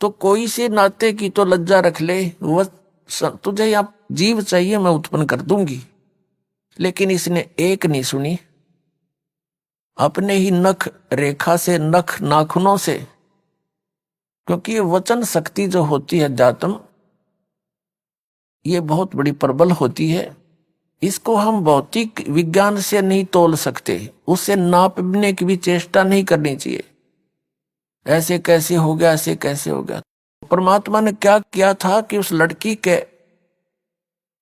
तो कोई से नाते की तो लज्जा रख ले, वह तुझे या जीव चाहिए मैं उत्पन्न कर दूंगी। लेकिन इसने एक नहीं सुनी, अपने ही नख रेखा से, नख नाखूनों से, क्योंकि ये वचन शक्ति जो होती है अध्यात्म, ये बहुत बड़ी प्रबल होती है। इसको हम भौतिक विज्ञान से नहीं तोल सकते, उससे नापने की भी चेष्टा नहीं करनी चाहिए। ऐसे कैसे हो गया, ऐसे कैसे हो गया। परमात्मा ने क्या किया था कि उस लड़की के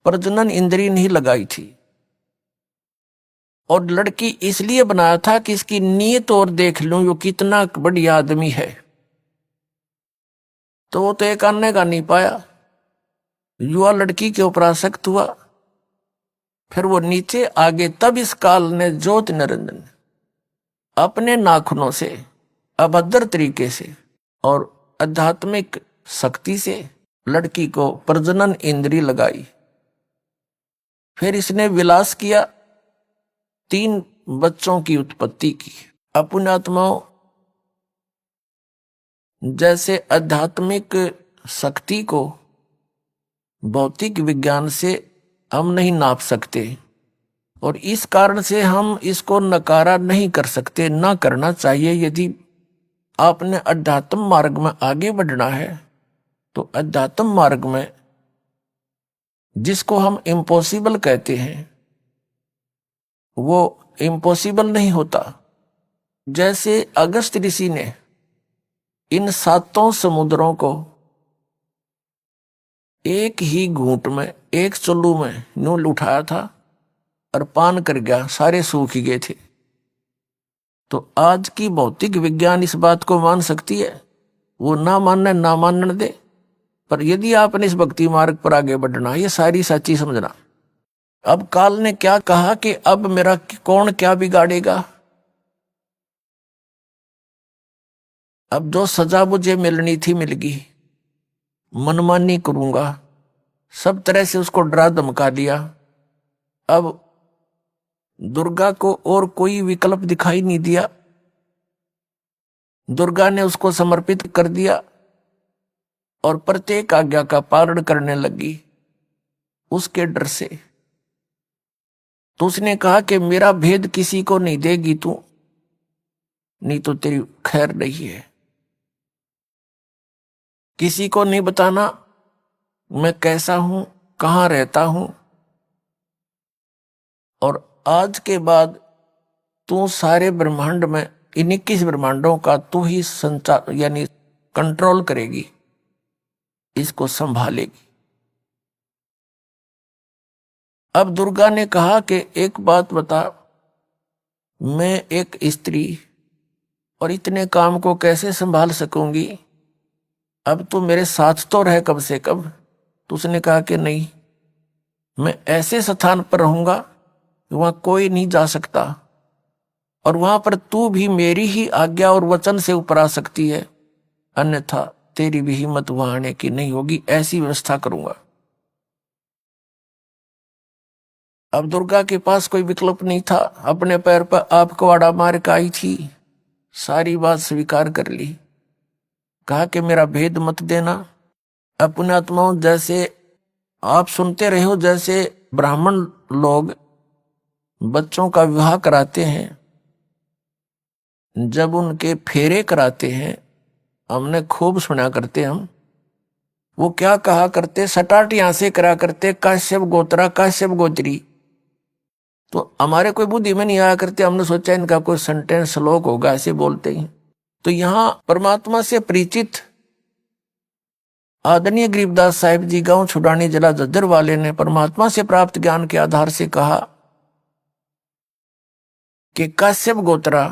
प्रजनन इंद्री नहीं लगाई थी, और लड़की इसलिए बनाया था कि इसकी नीयत और देख लूं यो कितना बढ़िया आदमी है। तो वो तो एक आने का नहीं पाया, युवा लड़की के ऊपर आसक्त हुआ, फिर वो नीचे आगे। तब इस काल ने ज्योति निरंजन अपने नाखूनों से, अभद्र तरीके से और आध्यात्मिक शक्ति से लड़की को प्रजनन इंद्री लगाई। फिर इसने विलास किया, 3 बच्चों की उत्पत्ति की। अपुण्यात्माओं, जैसे आध्यात्मिक शक्ति को भौतिक विज्ञान से हम नहीं नाप सकते, और इस कारण से हम इसको नकारा नहीं कर सकते, ना करना चाहिए। यदि आपने अध्यात्म मार्ग में आगे बढ़ना है तो अध्यात्म मार्ग में जिसको हम इम्पॉसिबल कहते हैं वो इम्पॉसिबल नहीं होता। जैसे अगस्त ऋषि ने इन 7 समुद्रों को एक ही घूंट में, एक चुल्लू में यूं उठाया था और पान कर गया, सारे सूख गए थे। तो आज की भौतिक विज्ञान इस बात को मान सकती है, वो ना मानने ना मानने दे, पर यदि आपने इस भक्ति मार्ग पर आगे बढ़ना, ये सारी सच्ची समझना। अब काल ने क्या कहा कि अब मेरा कौन क्या बिगाड़ेगा। अब जो सजा मुझे मिलनी थी मिल गई, मनमानी करूंगा, सब तरह से उसको डरा धमका दिया। अब दुर्गा को और कोई विकल्प दिखाई नहीं दिया, दुर्गा ने उसको समर्पित कर दिया और प्रत्येक आज्ञा का पालन करने लगी उसके डर से। तो उसने कहा कि मेरा भेद किसी को नहीं देगी तू, नहीं तो तेरी खैर नहीं है। किसी को नहीं बताना मैं कैसा हूं, कहां रहता हूं, और आज के बाद तू सारे ब्रह्मांड में, इन 21 ब्रह्मांडों का तू ही संचार यानी कंट्रोल करेगी, इसको संभालेगी। अब दुर्गा ने कहा कि एक बात बता, मैं एक स्त्री और इतने काम को कैसे संभाल सकूंगी, अब तू मेरे साथ तो रह कम से कम। तो उसने कहा कि नहीं, मैं ऐसे स्थान पर रहूंगा वहां कोई नहीं जा सकता, और वहां पर तू भी मेरी ही आज्ञा और वचन से ऊपर आ सकती है, अन्यथा तेरी भी हिम्मत वहां आने की नहीं होगी, ऐसी व्यवस्था करूंगा। अब दुर्गा के पास कोई विकल्प नहीं था, अपने पैर पर आप कुआड़ा मार के आई थी, सारी बात स्वीकार कर ली। कहा कि मेरा भेद मत देना। अपने आत्माओं, जैसे आप सुनते रहे हो, जैसे ब्राह्मण लोग बच्चों का विवाह कराते हैं, जब उनके फेरे कराते हैं, हमने खूब सुना करते हम, वो क्या कहा करते, सटाट यहां से करा करते, काश्यप गोत्रा काश्यप गोत्री। तो हमारे कोई बुद्धि में नहीं आया करते, हमने सोचा इनका कोई सेंटेंस श्लोक होगा, ऐसे बोलते ही। तो यहां परमात्मा से परिचित आदरणीय गरीबदास साहिब जी, गांव छुड़ानी जिला झज्जर वाले ने परमात्मा से प्राप्त ज्ञान के आधार से कहा कि काश्यप गोत्रा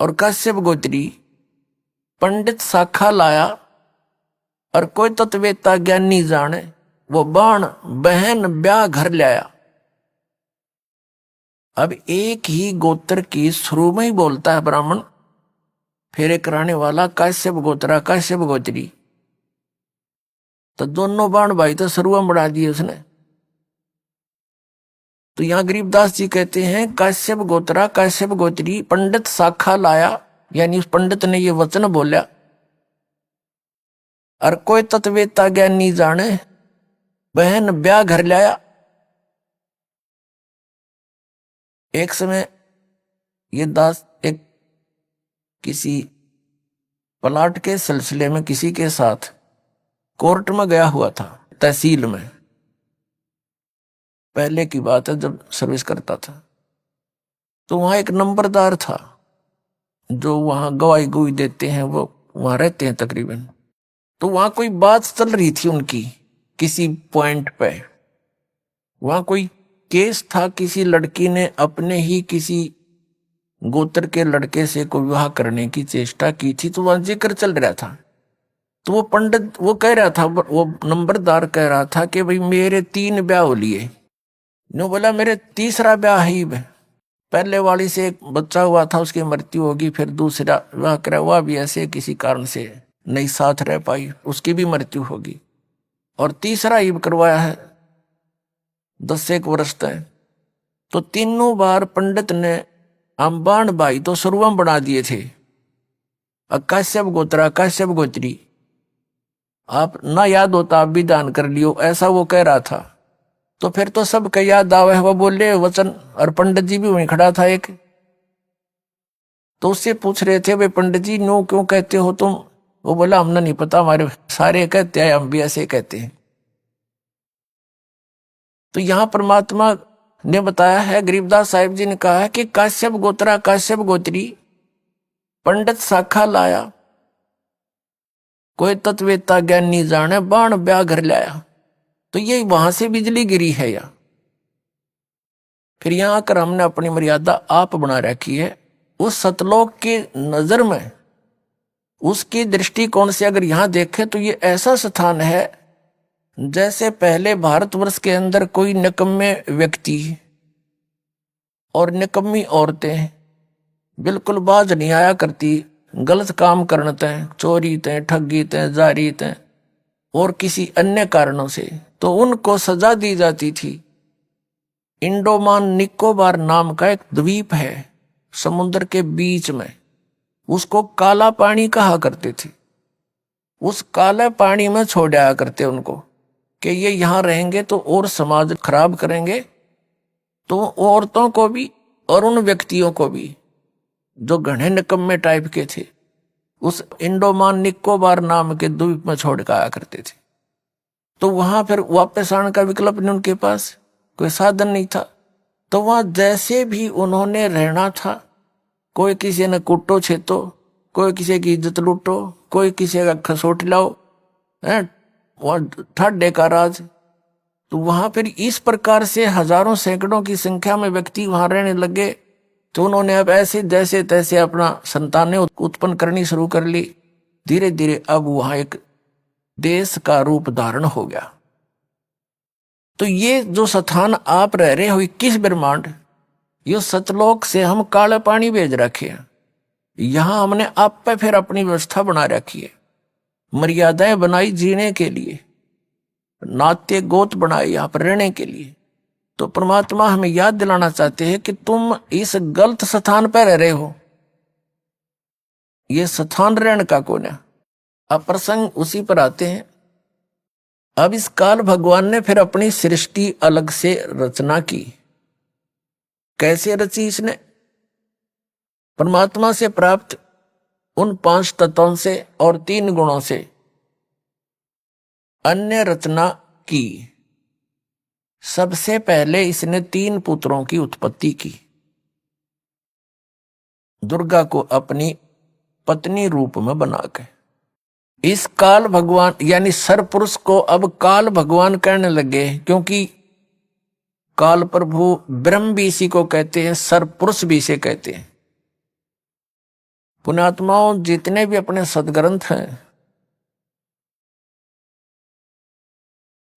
और काश्यप गोत्री पंडित शाखा लाया, और कोई तत्वेता ज्ञानी जाने, वो बाण बहन ब्याह घर लाया। अब एक ही गोत्र की शुरू में ही बोलता है ब्राह्मण, फेरे कराने वाला काश्यप गोत्रा काश्यप गोत्री, तो दोनों बाण भाई तो शुरुआत बढ़ा दिए उसने। तो यहां गरीबदास जी कहते हैं काश्यप गोत्रा काश्यप गोत्री पंडित शाखा लाया, यानी उस पंडित ने ये वचन बोला और कोई तत्वेता ज्ञानी जाने बहन ब्याह घर लाया। एक समय ये दास एक किसी प्लाट के सिलसिले में किसी के साथ कोर्ट में गया हुआ था, तहसील में। पहले की बात है जब सर्विस करता था। तो वहां एक नंबरदार था जो वहां गवाही गुई देते हैं, वो वहां रहते हैं तकरीबन। तो वहां कोई बात चल रही थी उनकी किसी पॉइंट पे। वहां कोई केस था, किसी लड़की ने अपने ही किसी गोत्र के लड़के से कोई विवाह करने की चेष्टा की थी, तो वहां जिक्र चल रहा था। तो वो पंडित वो कह रहा था, वो नंबरदार कह रहा था कि भाई मेरे 3 ब्याह हो लिए। नो बोला मेरे तीसरा ब्याह ही है। पहले वाली से एक बच्चा हुआ था, उसकी मृत्यु होगी, फिर दूसरा विवाह करा हुआ भी ऐसे किसी कारण से नहीं साथ रह पाई, उसकी भी मृत्यु होगी। और तीसरा ही करवाया है 10 एक वर्ष तक। तो तीनों बार पंडित ने अंबान भाई तो शुरुआत बना दिए थे, कश्यप गोत्रा कश्यप गोत्री। आप ना याद होता आप भी दान कर लियो, ऐसा वो कह रहा था। तो फिर तो सब का याद आवे, वो बोले वचन। और पंडित जी भी वहीं खड़ा था एक। तो उससे पूछ रहे थे भाई पंडित जी नो क्यों कहते हो तुम? वो बोला हमने नहीं पता, हमारे सारे कहते हैं, हम भी ऐसे कहते हैं। तो यहां परमात्मा ने बताया है, गरीबदास साहिब जी ने कहा है कि काश्यप गोत्रा काश्यप गोत्री पंडित शाखा लाया, कोई तत्वेता ज्ञानी जाने बाण ब्याह घर लाया। तो ये वहां से बिजली गिरी है या फिर यहां आकर हमने अपनी मर्यादा आप बना रखी है। उस सतलोक की नजर में, उसकी दृष्टिकोण से अगर यहां देखें तो ये ऐसा स्थान है जैसे पहले भारतवर्ष के अंदर कोई निकम्मे व्यक्ति और निकम्मी औरतें बिल्कुल बाज नहीं आया करती, गलत काम करते हैं, चोरी ते ठगी ते जारी ते और किसी अन्य कारणों से, तो उनको सजा दी जाती थी। इंडोमान निकोबार नाम का एक द्वीप है समुद्र के बीच में, उसको काला पानी कहा करते थे। उस काले पानी में छोड़ आया करते उनको कि ये यहां रहेंगे तो और समाज खराब करेंगे, तो औरतों को भी और उन व्यक्तियों को भी जो घने निकम्मे टाइप के थे, उस इंडोमान निकोबार नाम के द्वीप में छोड़ कर आया करते थे। तो वहां फिर वापस आने का विकल्प नहीं, उनके पास कोई साधन नहीं था। तो वहां जैसे भी उन्होंने रहना था, कोई किसी ने कुटो छेतो, कोई किसी की इज्जत लूटो, कोई किसी का खसोट लाओ, है वहां ठाडे का राज। तो वहां फिर इस प्रकार से हजारों सैकड़ों की संख्या में व्यक्ति वहां रहने लगे। तो उन्होंने अब ऐसे जैसे तैसे अपना संतानें उत्पन्न करनी शुरू कर ली। धीरे धीरे अब वहां एक देश का रूप धारण हो गया। तो ये जो स्थान आप रह रहे हो 21 ब्रह्मांड, ये सतलोक से हम काले पानी भेज रखे हैं। यहां हमने आप पे फिर अपनी व्यवस्था बना रखी है, मर्यादाएं बनाई जीने के लिए, नाते गोत बनाए यहां पर रहने के लिए। तो परमात्मा हमें याद दिलाना चाहते हैं कि तुम इस गलत स्थान पर रह रहे हो, ये स्थान रहने का कौन है। अब प्रसंग उसी पर आते हैं। अब इस काल भगवान ने फिर अपनी सृष्टि अलग से रचना की। कैसे रची इसने? परमात्मा से प्राप्त उन 5 तत्वों से और 3 गुणों से अन्य रचना की। सबसे पहले इसने 3 पुत्रों की उत्पत्ति की। दुर्गा को अपनी पत्नी रूप में बनाकर इस काल भगवान यानी सरपुरुष को अब काल भगवान कहने लगे, क्योंकि काल प्रभु ब्रह्म भी इसी को कहते हैं, सरपुरुष भी इसे कहते हैं। पुण्यात्माओं, जितने भी अपने सदग्रंथ हैं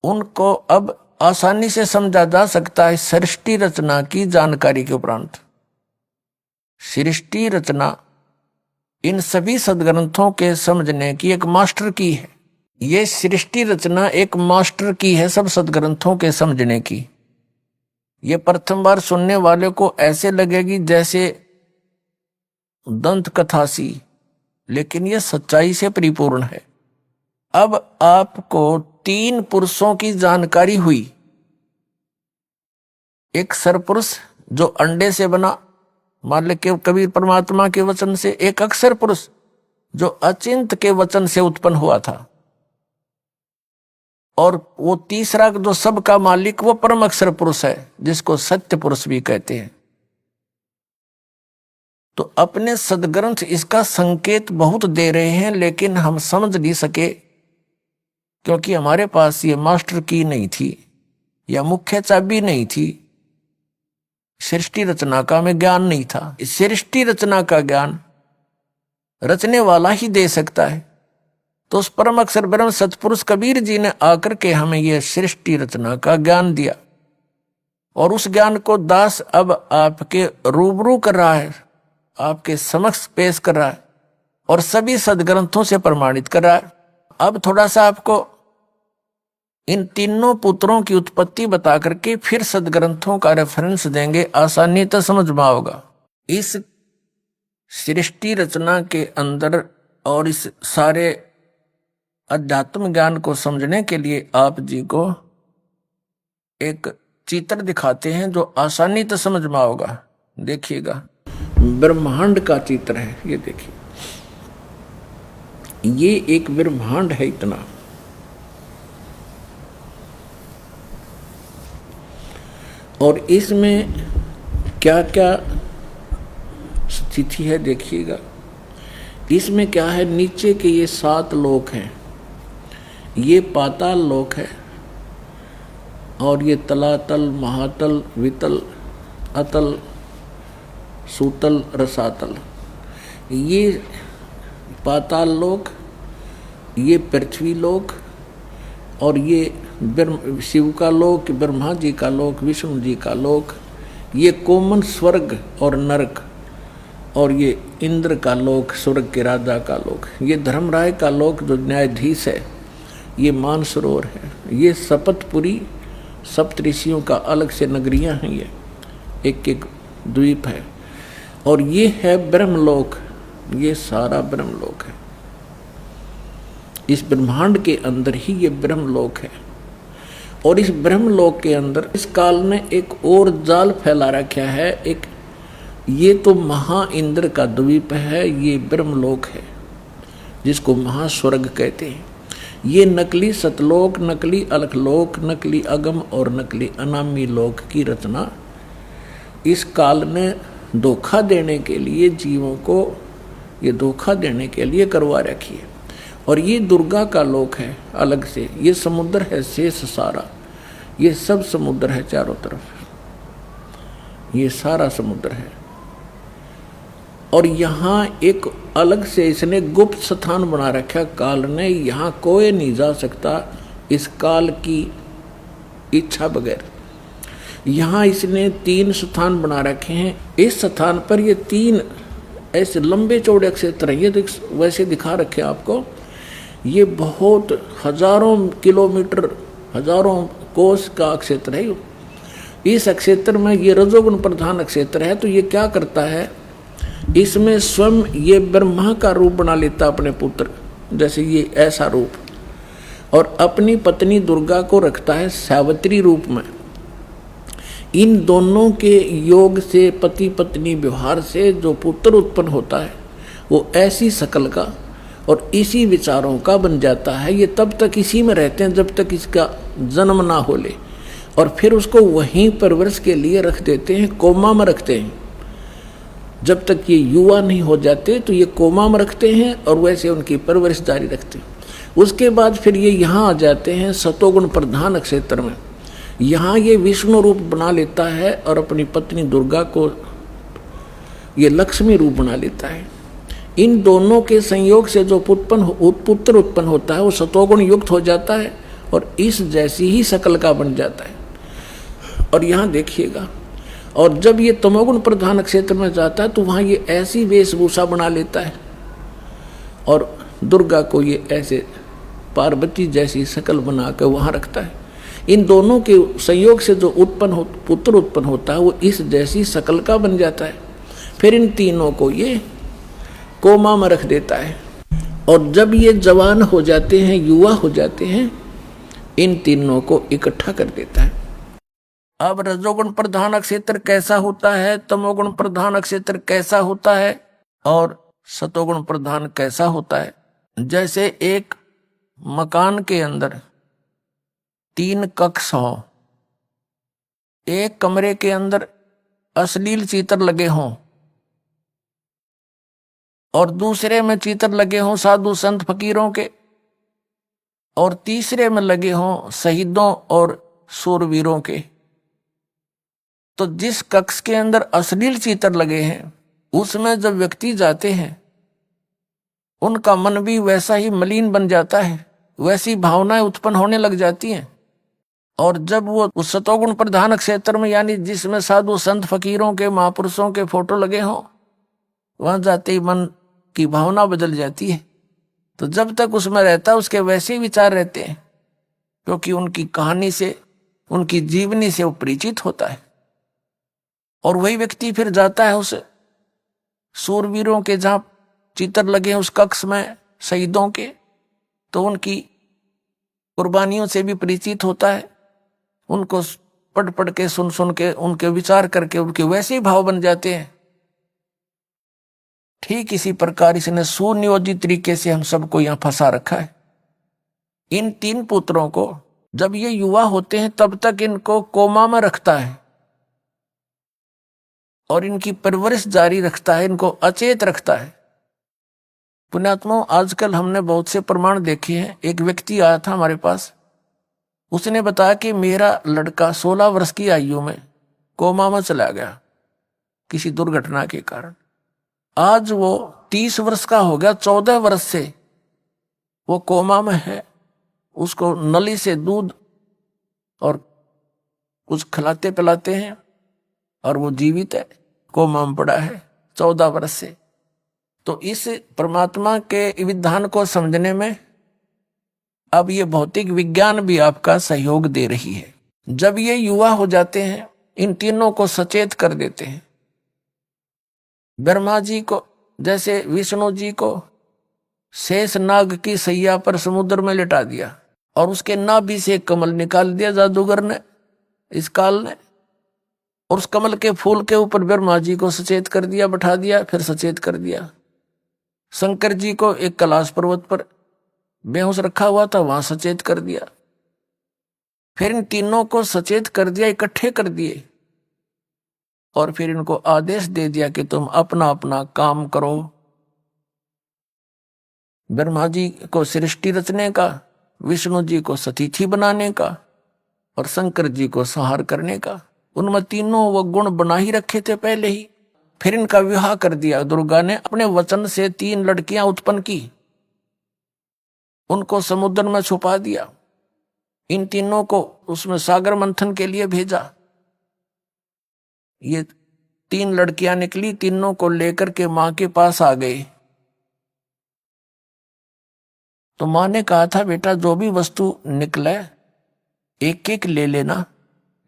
उनको अब आसानी से समझा जा सकता है सृष्टि रचना की जानकारी के उपरांत। सृष्टि रचना इन सभी सदग्रंथों के समझने की एक मास्टर की है। ये सृष्टि रचना एक मास्टर की है सब सदग्रंथों के समझने की। ये प्रथम बार सुनने वाले को ऐसे लगेगी जैसे दंत कथा सी, लेकिन ये सच्चाई से परिपूर्ण है। अब आपको 3 पुरुषों की जानकारी हुई। एक सरपुरुष जो अंडे से बना, मान ले के कबीर परमात्मा के वचन से। एक अक्षर पुरुष जो अचिंत के वचन से उत्पन्न हुआ था। और वो तीसरा जो सबका मालिक, वो परम अक्षर पुरुष है, जिसको सत्य पुरुष भी कहते हैं। तो अपने सदग्रंथ इसका संकेत बहुत दे रहे हैं, लेकिन हम समझ नहीं सके, क्योंकि हमारे पास ये मास्टर की नहीं थी या मुख्य चाबी नहीं थी। सृष्टि रचना का में ज्ञान नहीं था। सृष्टि रचना का ज्ञान रचने वाला ही दे सकता है। तो उस परम अक्षर ब्रह्म सतपुरुष कबीर जी ने आकर के हमें यह सृष्टि रचना का ज्ञान दिया, और उस ज्ञान को दास अब आपके रूबरू कर रहा है, आपके समक्ष पेश कर रहा है, और सभी सदग्रंथों से प्रमाणित कर रहा है। अब थोड़ा सा आपको इन तीनों पुत्रों की उत्पत्ति बता करके फिर सदग्रंथों का रेफरेंस देंगे, आसानी तो समझ में आओगा। इस सृष्टि रचना के अंदर और इस सारे अध्यात्म ज्ञान को समझने के लिए आप जी को एक चित्र दिखाते हैं जो आसानी से समझ में आओगा। देखिएगा, ब्रह्मांड का चित्र है। ये देखिए, ये एक ब्रह्मांड है इतना, और इसमें क्या क्या स्थिति है देखिएगा। इसमें क्या है, नीचे के ये 7 लोक हैं, ये पाताल लोक है, और ये तलातल, महातल, वितल, अतल, सूतल, रसातल। ये पाताल लोक, ये पृथ्वी लोक, और ये शिव का लोक, ब्रह्मा जी का लोक, विष्णु जी का लोक, ये कोमन स्वर्ग और नरक, और ये इंद्र का लोक, स्वर्ग के राजा का लोक। ये धर्मराय का लोक जो न्यायाधीश है, ये मानसरोवर है। ये शपथपुरी सप्तऋषियों का अलग से नगरियां हैं, ये एक एक द्वीप है। और ये है ब्रह्मलोक, ये सारा ब्रह्मलोक है। इस ब्रह्मांड के अंदर ही ये ब्रह्मलोक है। और इस ब्रह्मलोक के अंदर इस काल ने एक और जाल फैला रखा है। एक ये तो महा इंद्र का द्वीप है, ये ब्रह्मलोक है जिसको महास्वर्ग कहते हैं। ये नकली सतलोक, नकली अलखलोक, नकली अगम और नकली अनामी लोक की रचना इस काल ने धोखा देने के लिए, जीवों को ये धोखा देने के लिए करवा रखी है। और ये दुर्गा का लोक है अलग से। ये समुद्र है शेष सारा, ये सब समुद्र है चारों तरफ, ये सारा समुद्र है। और यहाँ एक अलग से इसने गुप्त स्थान बना रखा काल ने, यहाँ कोई नहीं जा सकता इस काल की इच्छा बगैर। यहाँ इसने 3 स्थान बना रखे हैं। इस स्थान पर ये 3 ऐसे लंबे चौड़े क्षेत्र हैं। ये वैसे दिखा रखे आपको, ये बहुत हजारों किलोमीटर, हजारों कोस का क्षेत्र है। इस क्षेत्र में ये रजोगुण प्रधान क्षेत्र है। तो ये क्या करता है, इसमें स्वयं ये ब्रह्मा का रूप बना लेता अपने पुत्र, जैसे ये ऐसा रूप, और अपनी पत्नी दुर्गा को रखता है सावित्री रूप में। इन दोनों के योग से, पति पत्नी व्यवहार से जो पुत्र उत्पन्न होता है वो ऐसी शकल का और इसी विचारों का बन जाता है। ये तब तक इसी में रहते हैं जब तक इसका जन्म ना हो ले, और फिर उसको वहीं परवरिश के लिए रख देते हैं, कोमा में रखते हैं। जब तक ये युवा नहीं हो जाते तो ये कोमा में रखते हैं और वैसे उनकी परवरिश जारी रखते हैं। उसके बाद फिर ये यहाँ आ जाते हैं सतोगुण प्रधान क्षेत्र में। यहाँ ये विष्णु रूप बना लेता है और अपनी पत्नी दुर्गा को ये लक्ष्मी रूप बना लेता है। इन दोनों के संयोग से जो पुत्र उत्पन्न होता है वो सतोगुण युक्त हो जाता है और इस जैसी ही शकल का बन जाता है। और यहाँ देखिएगा, और जब ये तमोगुण प्रधान क्षेत्र में जाता है तो वहाँ ये ऐसी वेशभूषा बना लेता है और दुर्गा को ये ऐसे पार्वती जैसी शकल बना कर वहाँ रखता है। इन दोनों के संयोग से जो पुत्र उत्पन्न होता है वो इस जैसी शकल का बन जाता है। फिर इन तीनों को ये कोमा में रख देता है और जब ये जवान हो जाते हैं, युवा हो जाते हैं, इन तीनों को इकट्ठा कर देता है। अब रजोगुण प्रधान नक्षत्र कैसा होता है, तमोगुण प्रधान नक्षत्र कैसा होता है और सतोगुण प्रधान कैसा होता है। जैसे एक मकान के अंदर 3 कक्ष हो, एक कमरे के अंदर अश्लील चित्र लगे हों और दूसरे में चित्र लगे हों साधु संत फकीरों के, और तीसरे में लगे हों शहीदों और शूरवीरों के, तो जिस कक्ष के अंदर अश्लील चित्र लगे हैं उसमें जब व्यक्ति जाते हैं उनका मन भी वैसा ही मलिन बन जाता है, वैसी भावनाएं उत्पन्न होने लग जाती हैं। और जब वो उस सतोगुण प्रधान क्षेत्र में, यानी जिसमें साधु संत फकीरों के महापुरुषों के फोटो लगे हों, वहां जाते ही मन की भावना बदल जाती है। तो जब तक उसमें रहता है उसके वैसे ही विचार रहते हैं, क्योंकि उनकी कहानी से, उनकी जीवनी से वो परिचित होता है। और वही व्यक्ति फिर जाता है उस शूरवीरों के जहां चित्र लगे हैं उस कक्ष में शहीदों के, तो उनकी कुर्बानियों से भी परिचित होता है। उनको पढ़ पढ़ के, सुन सुन के, उनके विचार करके उनके वैसे ही भाव बन जाते हैं। ठीक इसी प्रकार इसने सुनियोजित तरीके से हम सबको यहां फंसा रखा है। इन 3 पुत्रों को जब ये युवा होते हैं तब तक इनको कोमा में रखता है और इनकी परवरिश जारी रखता है, इनको अचेत रखता है। पुण्यात्माओं, आजकल हमने बहुत से प्रमाण देखे हैं। एक व्यक्ति आया था हमारे पास, उसने बताया कि मेरा लड़का 16 वर्ष की आयु में कोमा में चला गया किसी दुर्घटना के कारण। आज वो 30 वर्ष का हो गया, 14 वर्ष से वो कोमा में है। उसको नली से दूध और कुछ खिलाते पिलाते हैं और वो जीवित है, कोमा में पड़ा है 14 वर्ष से। तो इस परमात्मा के विधान को समझने में अब ये भौतिक विज्ञान भी आपका सहयोग दे रही है। जब ये युवा हो जाते हैं, इन तीनों को सचेत कर देते हैं। ब्रह्मा जी को, जैसे विष्णु जी को शेष नाग की सैया पर समुद्र में लिटा दिया और उसके नाभि से कमल निकाल दिया जादूगर ने, इस काल ने, और उस कमल के फूल के ऊपर ब्रह्मा जी को सचेत कर दिया, बैठा दिया, फिर सचेत कर दिया। शंकर जी को एक कैलाश पर्वत पर बेहोश रखा हुआ था, वहां सचेत कर दिया। फिर इन तीनों को सचेत कर दिया, इकट्ठे कर दिए और फिर इनको आदेश दे दिया कि तुम अपना अपना काम करो। ब्रह्मा जी को सृष्टि रचने का, विष्णु जी को सतीथि बनाने का और शंकर जी को संहार करने का। उनमें तीनों वो गुण बना ही रखे थे पहले ही। फिर इनका विवाह कर दिया। दुर्गा ने अपने वचन से 3 लड़कियां उत्पन्न की, उनको समुद्र में छुपा दिया। इन तीनों को उसमें सागर मंथन के लिए भेजा। ये 3 लड़कियां निकली, तीनों को लेकर के मां के पास आ गई। तो मां ने कहा था, बेटा जो भी वस्तु निकले एक एक ले लेना,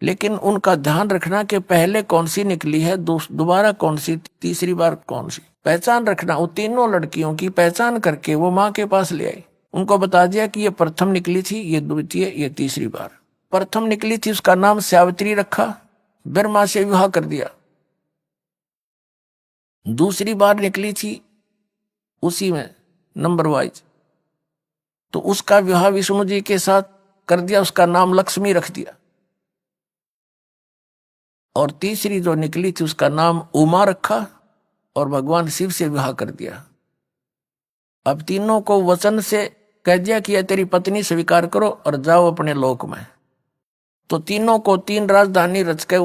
लेकिन उनका ध्यान रखना कि पहले कौन सी निकली है, दोबारा कौन सी, तीसरी बार कौन सी, पहचान रखना। वो तीनों लड़कियों की पहचान करके वो मां के पास ले आई। उनको बता दिया कि ये प्रथम निकली थी, ये द्वितीय, ये तीसरी बार। प्रथम निकली थी उसका नाम सावित्री रखा, ब्रह्मा से विवाह कर दिया। दूसरी बार निकली थी उसी में नंबर वाइज, तो उसका विवाह विष्णु जी के साथ कर दिया, उसका नाम लक्ष्मी रख दिया। और तीसरी जो निकली थी उसका नाम उमा रखा और भगवान शिव से विवाह कर दिया। अब तीनों को वचन से कह दिया कि यह तेरी पत्नी स्वीकार करो और जाओ अपने लोक में। तो तीनों को 3 राजधानी रच के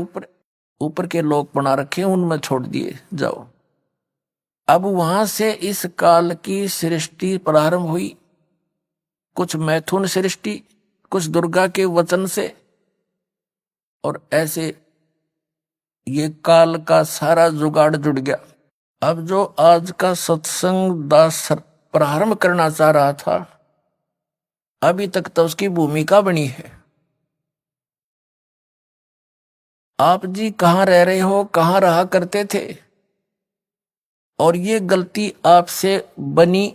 ऊपर के लोक बना रखे, उनमें छोड़ दिए, जाओ। अब वहां से इस काल की सृष्टि प्रारंभ हुई। कुछ मैथुन सृष्टि, कुछ दुर्गा के वचन से, और ऐसे ये काल का सारा जुगाड़ जुड़ गया। अब जो आज का सत्संग दास प्रारंभ करना चाह रहा था, अभी तक तो उसकी भूमिका बनी है। आप जी कहां रह रहे हो, कहां रहा करते थे, और ये गलती आपसे बनी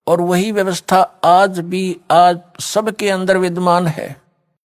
और वही व्यवस्था आज भी आज सबके अंदर विद्यमान है।